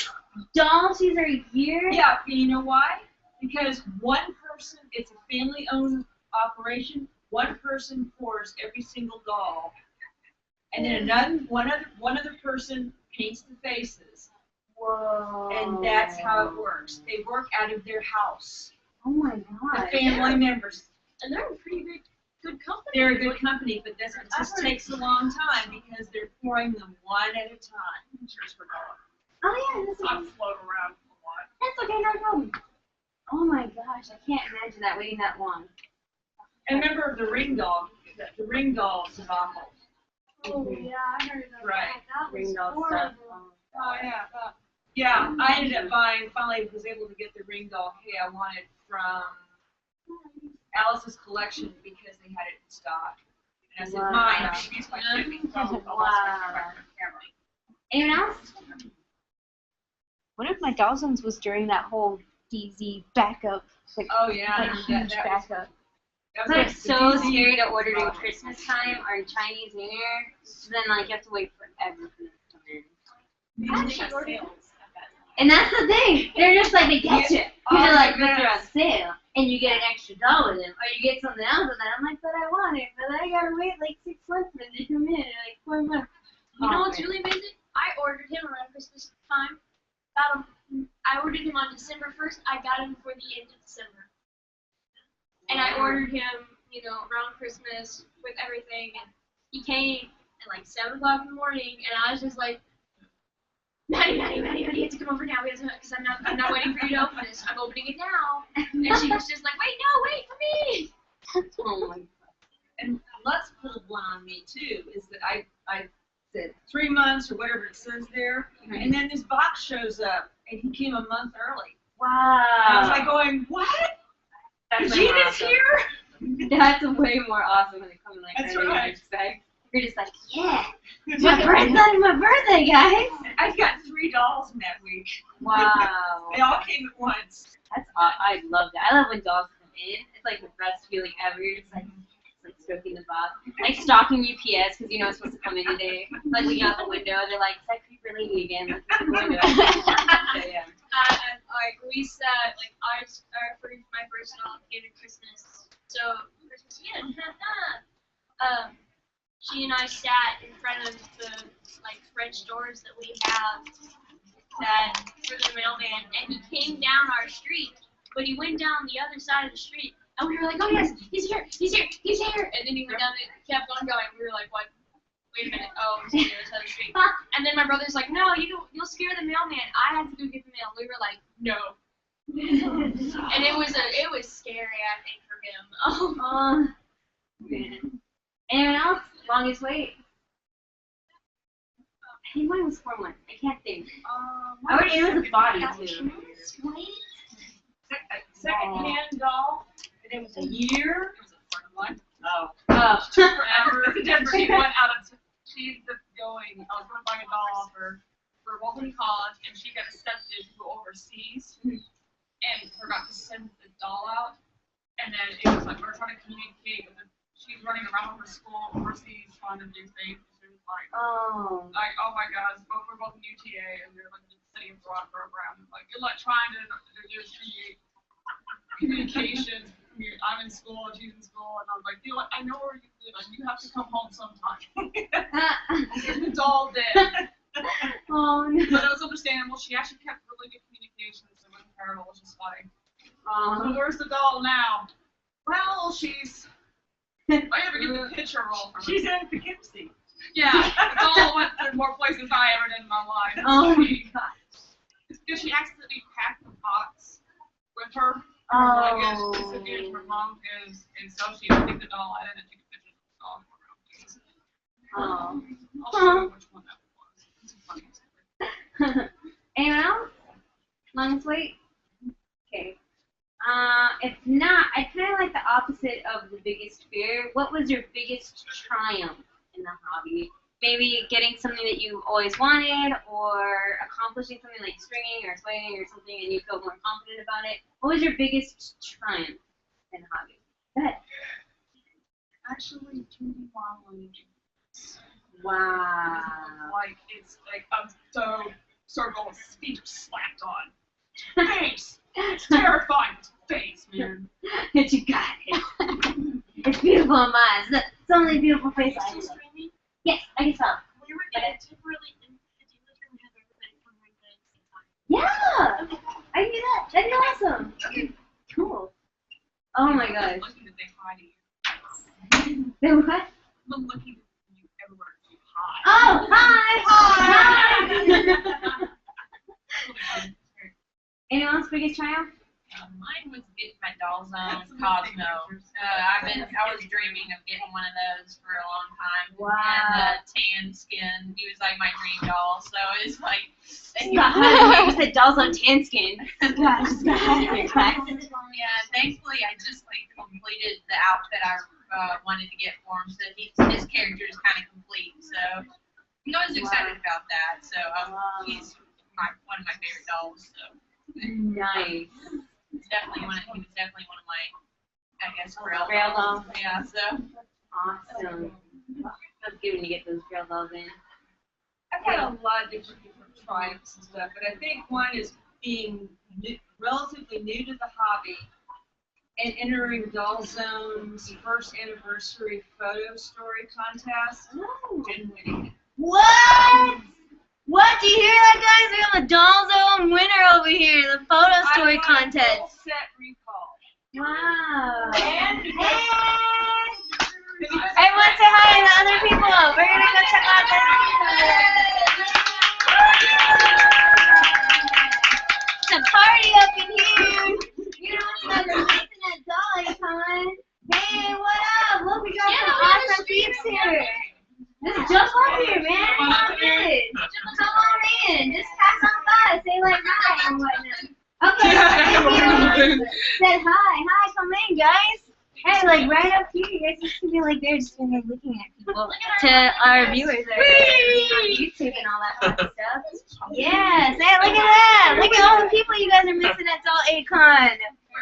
Doll she's are a year? Yeah, and you know why? Because one person, it's a family-owned operation. One person pours every single doll, and then one other person paints the faces. Whoa. And that's how it works. They work out of their house. Oh my god. The family members. And they're a pretty good company. They're a good company, but it just takes a long time because they're pouring them one at a time. Oh yeah, that's okay. float around a lot. That's okay, no problem. Oh my gosh, I can't imagine that waiting that long. And remember the ring doll debacle. Oh yeah, I heard about Right. that. That Ring was doll horrible. stuff. Oh yeah. Yeah, I ended up finally was able to get the ring doll I wanted from Alice's collection because they had it in stock. And I said, Wow. mine. Wow. Anyone else? One of my doll zones was during that whole DZ backup, like, Oh yeah. like huge that was- backup. It's like so scary to order during Christmas time or Chinese New Year. So then like you have to wait forever for them to come in. And that's the thing. They're just like they get you. Because they're like they're on sale and you get an extra doll with them. Or you get something else with that. I'm like, but I want it. But I gotta wait like 6 months for them to come in. Like 4 months. You know what's really amazing? I ordered him around Christmas time. I ordered him on December 1st. I got him before the end of December. And I ordered him, around Christmas with everything. And he came at like 7 o'clock in the morning. And I was just like, Maddie, you have to come over now because I'm not waiting for you to open this. I'm opening it now. And she was just like, wait for me. Oh my god. And let's pull one on me too, is that I said 3 months or whatever it says there, and then this box shows up, and he came a month early. Wow. I was like going, what? That's way more Regina's awesome. here? That's way more awesome when they come in like That's early right. and expect. You're just like, yeah, it's my birthday, guys. I got 3 dolls in that week. Wow. They all came at once. That's I love that. I love when dolls come in. It's like the best feeling ever. You're just like stroking the box, like stalking UPS because you know it's supposed to come in today. Like looking out the window, they're like, "Is that creeper lady again?" Looking out the window. So, yeah. Like we said, like my first doll came at Christmas. So Christmas Eve. She and I sat in front of the like French doors that we have that for the mailman, and he came down our street but he went down the other side of the street, and we were like, oh yes, he's here, he's here, he's here, and then he went down and kept on going. We were like, what? Wait a minute, oh, he's on the other side of the street. And then my brother's like, no, you'll scare the mailman. I had to go get the mail. We were like, no. And it was scary, I think, for him. Oh, man. Anyone else? Longest wait? I think mine was 4 months. I can't think. I already knew it was a body, too. Second-hand doll, and it was a year. It was a fun one. Oh. Forever. She went out of. She's going. I was going to buy a doll for Walton College, and she got accepted to go overseas, and forgot to send the doll out. And then it was like we were trying to communicate with her. She's running around her school overseas trying to do things. She was like, oh my God, we're both in UTA, and we're like in the city of broad program. Like you're like trying to create communications. I'm in school and she's in school, and I was like, you know what? I know where you live, and you have to come home sometime. The doll did. Oh no. But it was understandable. She actually kept really good communication, so it wasn't terrible. It was just like, so where's the doll now? Well, she's. I ever get the picture roll from her. She's in Poughkeepsie. Yeah, the doll went to more places than I ever did in my life. Oh my God. It's because she accidentally packed the box with her. Oh. Like it's disappeared from her mom and so she would take the doll out and take a picture of the doll around. I'll show you which one that was. It's a funny story. Anyone else? Longest wait? Okay. It's not. I kind of like the opposite of the biggest fear. What was your biggest triumph in the hobby? Maybe getting something that you always wanted, or accomplishing something like stringing or sewing or something, and you feel more confident about it. What was your biggest triumph in the hobby? Go ahead. Actually, 2D modeling. Wow. Like it's like a circle with speech slapped on. Face. It's terrifying. Face, man. But you got it. It's beautiful in my eyes. It's the only beautiful face I have. Yes, I can tell. We were going to temporarily in the dealer's room have everybody come right there at the same time. Yeah! I can do that. That'd be awesome. Okay. Cool. Oh my gosh. I'm looking to say hi to you. They what? I'm looking at you everywhere to say hi. Oh, hi! Hi! Anyone else biggest triumph? Mine was getting my doll zone Cosmo. I was dreaming of getting one of those for a long time. Wow. And tan skin. He was like my dream doll. So it's like. You said dolls on tan skin. Yeah, thankfully I just like completed the outfit I wanted to get for him. So his character is kind of complete. So I was excited about that. So he's one of my favorite dolls. So. Nice. He was definitely one of my, I guess, grail dolls. Yeah, so. Awesome. That's good when you get those grail dolls in. I've had a lot of different triumphs and stuff, but I think one is being relatively new to the hobby and entering Doll Zone's first anniversary photo story contest and winning it. What? What? Do you hear that, guys? We have a Doll Zone winner over here, the photo story contest. Full set recall. Wow. And everyone say hi to the other people. We're going to go check out the It's a party up in here. You don't know you're missing that Dolly, Con. Hey, what up? Look, we got some awesome peeps here. Just jump up here, man. It's all good. Come on in. Just pass on by. Say like hi and whatnot. Okay. Said hi. Hi, come in, guys. Hey, like right up here. You guys just be like they're just gonna be looking at people. To our viewers that are on YouTube and all that fun stuff. Yeah, say look at that. Look at all the people you guys are missing at Doll Akon.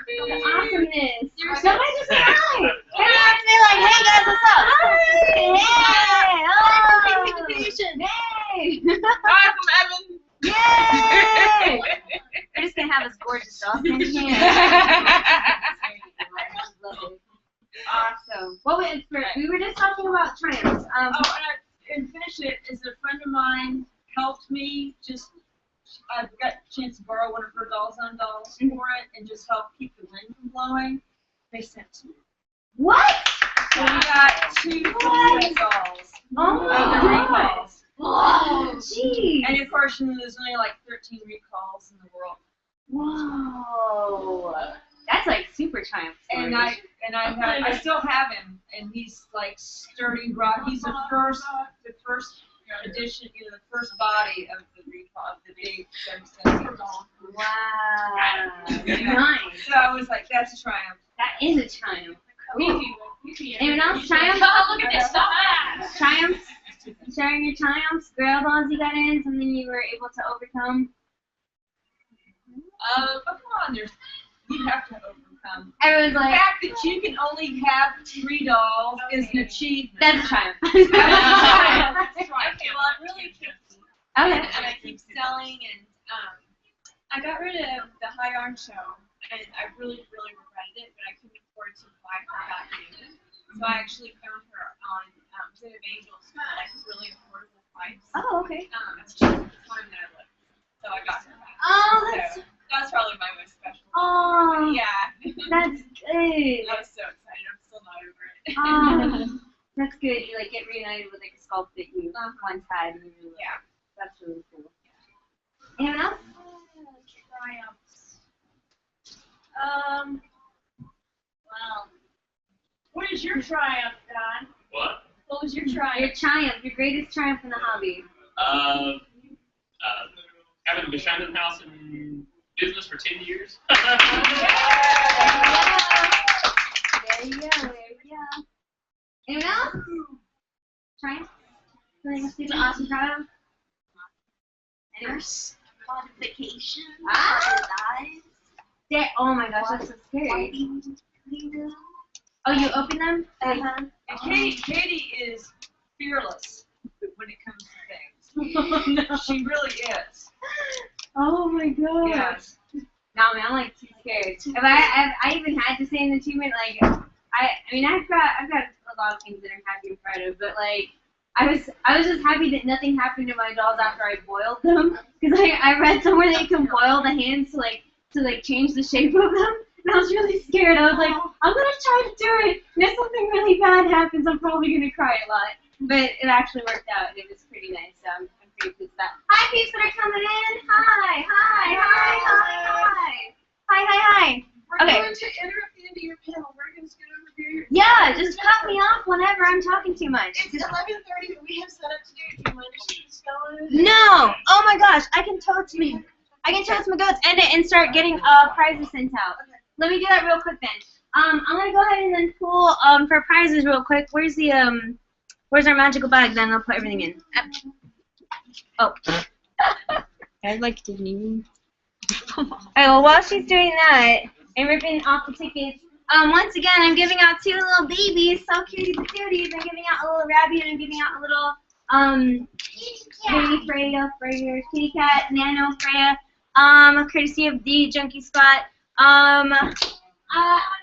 The awesomeness. Somebody just say hi. Everyone say like, hey guys, what's up? Hi. Hey. Oh. Hey. hi from Evan. Yay! We're just gonna have this gorgeous dog in here. Awesome. Well, we were just talking about triumphs. And finish it is a friend of mine helped me just I've got a chance to borrow one of her dolls on dolls for it and just help keep the wind from blowing. They sent 2. What? So we got 2 complete dolls Oh of my the God. recalls. Oh, jeez. And of course, there's only like 13 recalls in the world. Whoa. That's like super triumph. And I still have him, and he's like sturdy rock. He's the first edition, the first body of the recall of the big 7 doll. Wow. Yeah. Nice. So I was like, that's a triumph. That is a triumph. Anyone else? Triumph? Oh, look at this stuff. Triumphs? Sharing your triumphs, girl dolls you got in, something you were able to overcome? But come on, you have to overcome. Everyone's The like, fact that you can only have 3 dolls is an achievement. that's a triumph. Okay, well, I'm really picky, Okay. and I keep selling, and I got rid of the high arm show, and I really, really regretted it, but I couldn't afford to buy her back new. So I actually found her on Vids Angels for like really affordable price. Oh, okay. It's just the time that I lived, so I got her back. Oh, that's, So that's probably my most special. oh, Yeah. that's good. I was so excited. I'm still not over it. Oh, that's good. You like get reunited with like a sculpt that you once had. And you Yeah. That's really cool. Anyone else? Triumphs. Well, What is your triumph, Don? What? What was your Your triumph? triumph, your greatest triumph in the hobby. Having been in house in business for 10 years. There you go. There you go. Anyone else? Triumph? Something super awesome triumph? Anyone? Modification. Ah. Eyes. Oh my gosh, that's so scary. Oh, you open them? Uh-huh. And Katie is fearless when it comes to things. Oh, no. She really is. Oh my god. Yes. No, man, I'm like too scared. If I even had to say an achievement, like I mean I've got a lot of things that I'm happy and proud of, but like I was just happy that nothing happened to my dolls after I boiled them, because I read somewhere that you can boil the hands to change the shape of them, and I was really scared. I was like, I'm gonna try to do it, and if something really bad happens, I'm probably gonna cry a lot. But it actually worked out, and it was pretty nice. So I'm pretty pleased with that. Hi, peeps that are coming in. Hi. We're Okay. going to interrupt the end of your panel. We're going to get over here. Yeah, just cut me off whenever I'm talking too much. It's 11:30 that we have set up to do. Do you mind if she just going? No! Oh my gosh, I can totes my goats, end it, and start getting prizes sent out. Let me do that real quick then. I'm gonna go ahead and then pull for prizes real quick. Where's our magical bag? Then I'll put everything in. Oh, I didn't even. Alright, well while she's doing that and ripping off the tickets, once again I'm giving out 2 little babies, so cutie patooties. I'm giving out a little rabbit and I'm giving out a little baby Freya for your kitty cat, Nano Freya, courtesy of the Junkie Spot.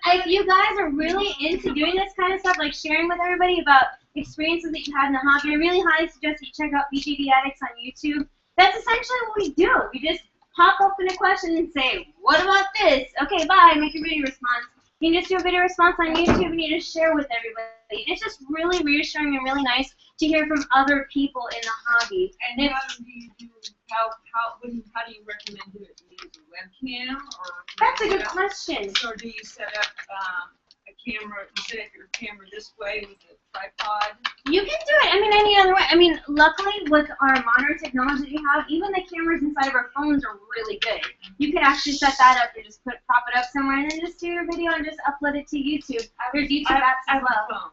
If you guys are really into doing this kind of stuff, like sharing with everybody about experiences that you had in the hobby, I really highly suggest that you check out BJD Addicts on YouTube. That's essentially what we do. We just pop open a question and say, what about this? Okay, bye, make a video response. You can just do a video response on YouTube and you just share with everybody. It's just really reassuring and really nice to hear from other people in the hobby. And how do you recommend doing it? Do you use a webcam or? That's a good question. Or do you set up a camera? You set up your camera this way with a tripod? You can do it. I mean, any other way. I mean, luckily with our modern technology that we have, even the cameras inside of our phones are really good. You could actually set that up and just prop it up somewhere and then just do your video and just upload it to YouTube. There's YouTube apps as well.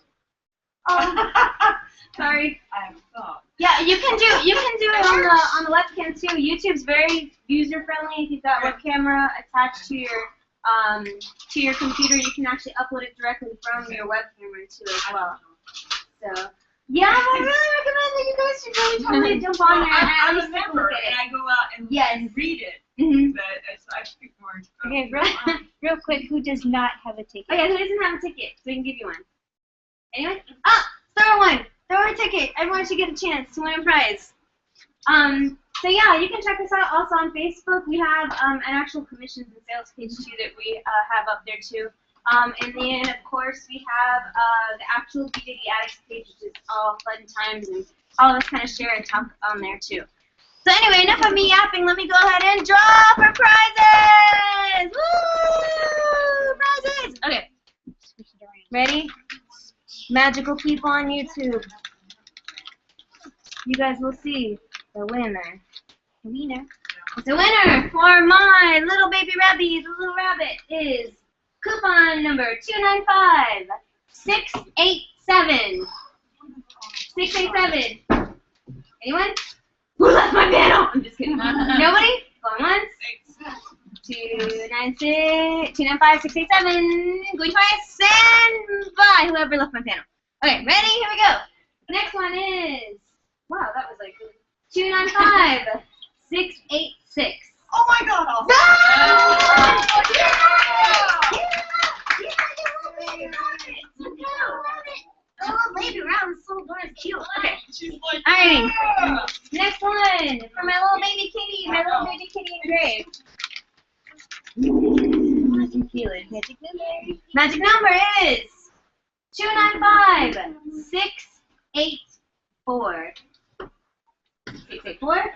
Oh, sorry. I have a phone. Yeah, you can do it on the webcam too. YouTube's very user friendly. If you've got web camera attached to your computer, you can actually upload it directly from your web camera too as well. So yeah, I really recommend that you guys should really totally jump on there and at I'm least a take a member look at and it. I go out and read it. Mm-hmm. But I speak more. Okay, real quick, who does not have a ticket? Oh yeah, who doesn't have a ticket? So we can give you one. Anyone? Ah, throw one. Throw a ticket. Everyone should get a chance to win a prize. So yeah, you can check us out also on Facebook. We have an actual commissions and sales page too that we have up there too. And then of course we have the actual BJD Addicts page, which is all fun times and all of us kind of share and talk on there too. So anyway, enough of me yapping. Let me go ahead and draw for prizes. Woo! Prizes. Okay. Ready? Magical people on YouTube. You guys will see the winner. The winner for my little baby rabbit, the little rabbit, is coupon number 295687. 687. Anyone? Who left my panel? I'm just kidding. Nobody? Going once. 295-687. Going twice. And bye. Whoever left my panel. Okay, ready? Here we go. Next one is, wow, that was like 295-686. Oh my God! Awesome. Oh, baby, round so darn cute. Okay. Alrighty. Next one for my little baby kitty in gray. I can feel it. Magic number. Magic number is 295-684. 684.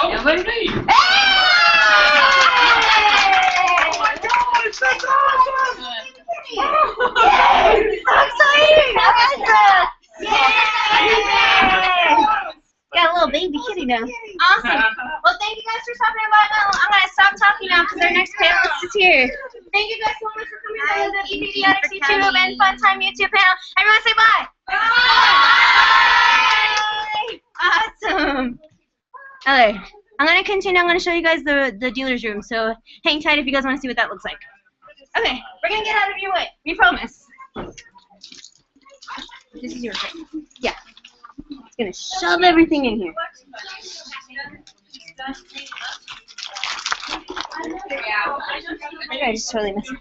Oh, Nobody? me. Hey! Oh my God, it's so awesome! Yay! So exciting! Got a little baby kitty now. Awesome. Well, thank you guys for stopping by. I'm going to stop talking now because our next panelist is here. Thank you guys so much for coming by the BJD Addicts YouTube and Fun Time YouTube panel. Everyone say bye. Bye. Awesome. Okay. I'm going to continue. I'm going to show you guys the dealer's room. So hang tight if you guys want to see what that looks like. Okay. We're going to get out of your way. We promise. This is your thing. Yeah. It's going to shove everything in here. I just totally messed up.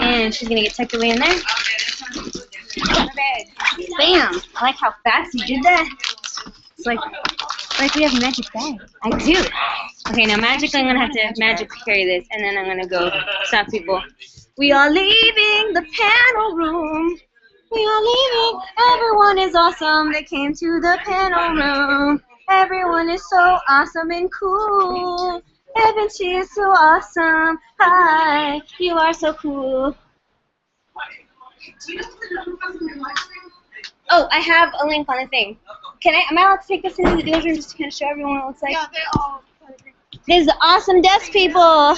And she's going to get tucked away in there. Bam! I like how fast you did that. It's like we have a magic bag. I do. Okay, now magically I'm going to have to magically carry this, and then I'm going to go stop people. We are leaving the panel room. We are leaving. Everyone is awesome. They came to the panel room. Everyone is so awesome and cool. Evan, she is so awesome. Hi, you are so cool. Oh, I have a link on the thing. Am I allowed to take this into the dealer's room just to kind of show everyone what it looks like? Yeah, they all. This is the awesome desk people. Ah.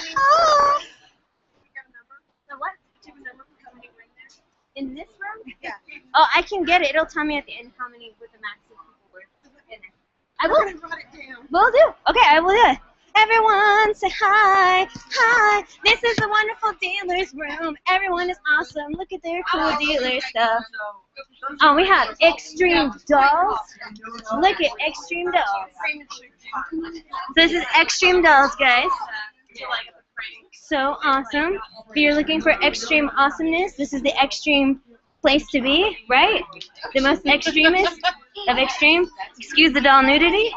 The what? Do you have a number for coming right there? In this room? Yeah. Oh, I can get it. It'll tell me at the end how many with the max of people were in there. I will. Will do. Okay, I will do it. Everyone say hi. Hi. This is the wonderful dealer's room. Everyone is awesome. Look at their cool dealer stuff. Oh, we have extreme dolls. Look at extreme dolls. This is extreme dolls, guys. So awesome. If you're looking for extreme awesomeness, this is the extreme place to be, right? The most extremist of extreme. Excuse the doll nudity.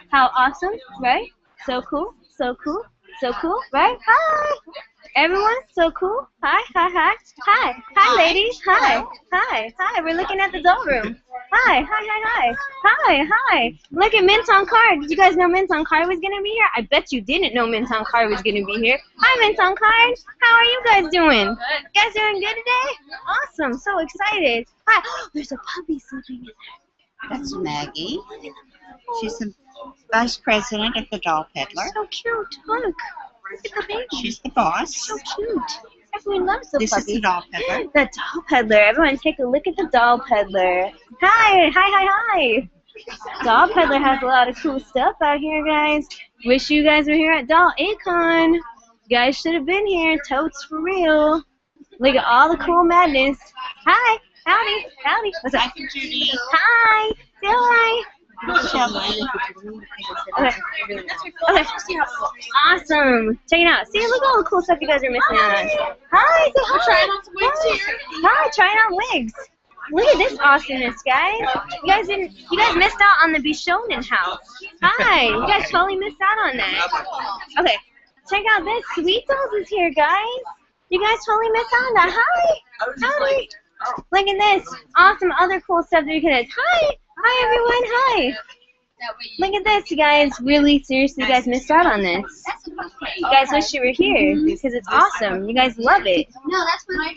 How awesome, right? So cool, so cool, so cool, right? Hi! Everyone, so cool. Hi, hi, hi. Hi, hi, ladies. Hi, hi, hi. We're looking at the doll room. Hi, hi, hi, hi. Hi, hi. Look at Minton Card. Did you guys know Minton Card was going to be here? I bet you didn't know Minton Card was going to be here. Hi, Minton Card. How are you guys doing? You guys doing good today? Awesome. So excited. Hi. There's a puppy sleeping in there. That's Maggie. She's the vice president of the Doll Peddler. So cute. Look. Look at the baby. She's the boss. So cute. Everyone loves the This puppy. is the Doll Peddler. The Doll Peddler. Everyone take a look at the Doll Peddler. Hi. Hi, hi, hi. Doll Peddler has a lot of cool stuff out here, guys. Wish you guys were here at Doll Akon. You guys should have been here. Totes for real. Look at all the cool madness. Hi. Howdy. Howdy. What's up? Judy. Hi. Say hi. Shelly. Okay. Awesome. Check it out. See, look at all the cool stuff you guys are missing out on. Hi. Say hi. Trying on some wigs here. Hi. Trying on wigs. look at this awesomeness, guys. You guys missed out on the Bishonen house. Hi, you guys totally missed out on that. Okay, check out this. Sweet Dolls is here, guys. You guys totally missed out on that. Hi. Howdy. Look at this. Awesome other cool stuff that you could have. Hi, everyone. Hi. Look at this, you guys. Really, seriously, you guys missed out on this. You guys wish you were here because it's awesome. You guys love it.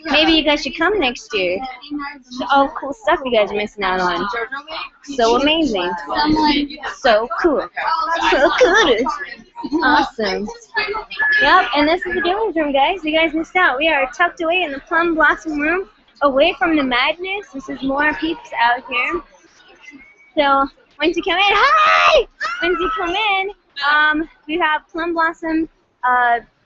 Maybe you guys should come next year. All cool stuff you guys are missing out on. So amazing. So cool. So cool. Awesome. Yep, and this is the dealer's room, guys. You guys missed out. We are tucked away in the Plum Blossom room, away from the madness. This is more peeps out here. So, once you come in, hi! Once you come in, we have Plum Blossom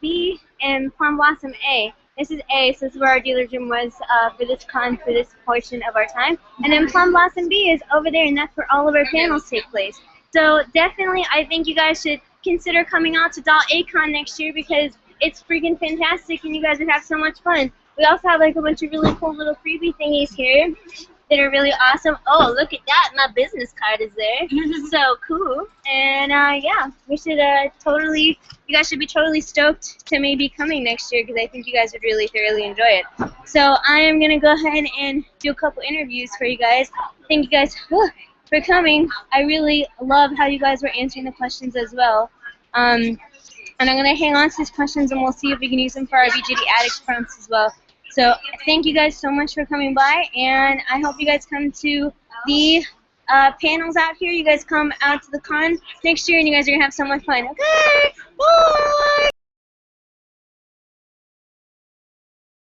B and Plum Blossom A. This is A, so this is where our dealer's room was for this for this portion of our time. And then Plum Blossom B is over there, and that's where all of our panels take place. So definitely, I think you guys should consider coming out to Doll Akon next year because it's freaking fantastic, and you guys would have so much fun. We also have like a bunch of really cool little freebie thingies here that are really awesome. Oh, look at that. My business card is there. So cool. And yeah, we should you guys should be totally stoked to maybe coming next year because I think you guys would really thoroughly enjoy it. So I am going to go ahead and do a couple interviews for you guys. Thank you guys for coming. I really love how you guys were answering the questions as well. And I'm going to hang on to these questions and we'll see if we can use them for our BJD Addicts prompts as well. So thank you guys so much for coming by, and I hope you guys come to the panels out here. You guys come out to the con next year, and you guys are going to have so much fun. Okay? Bye!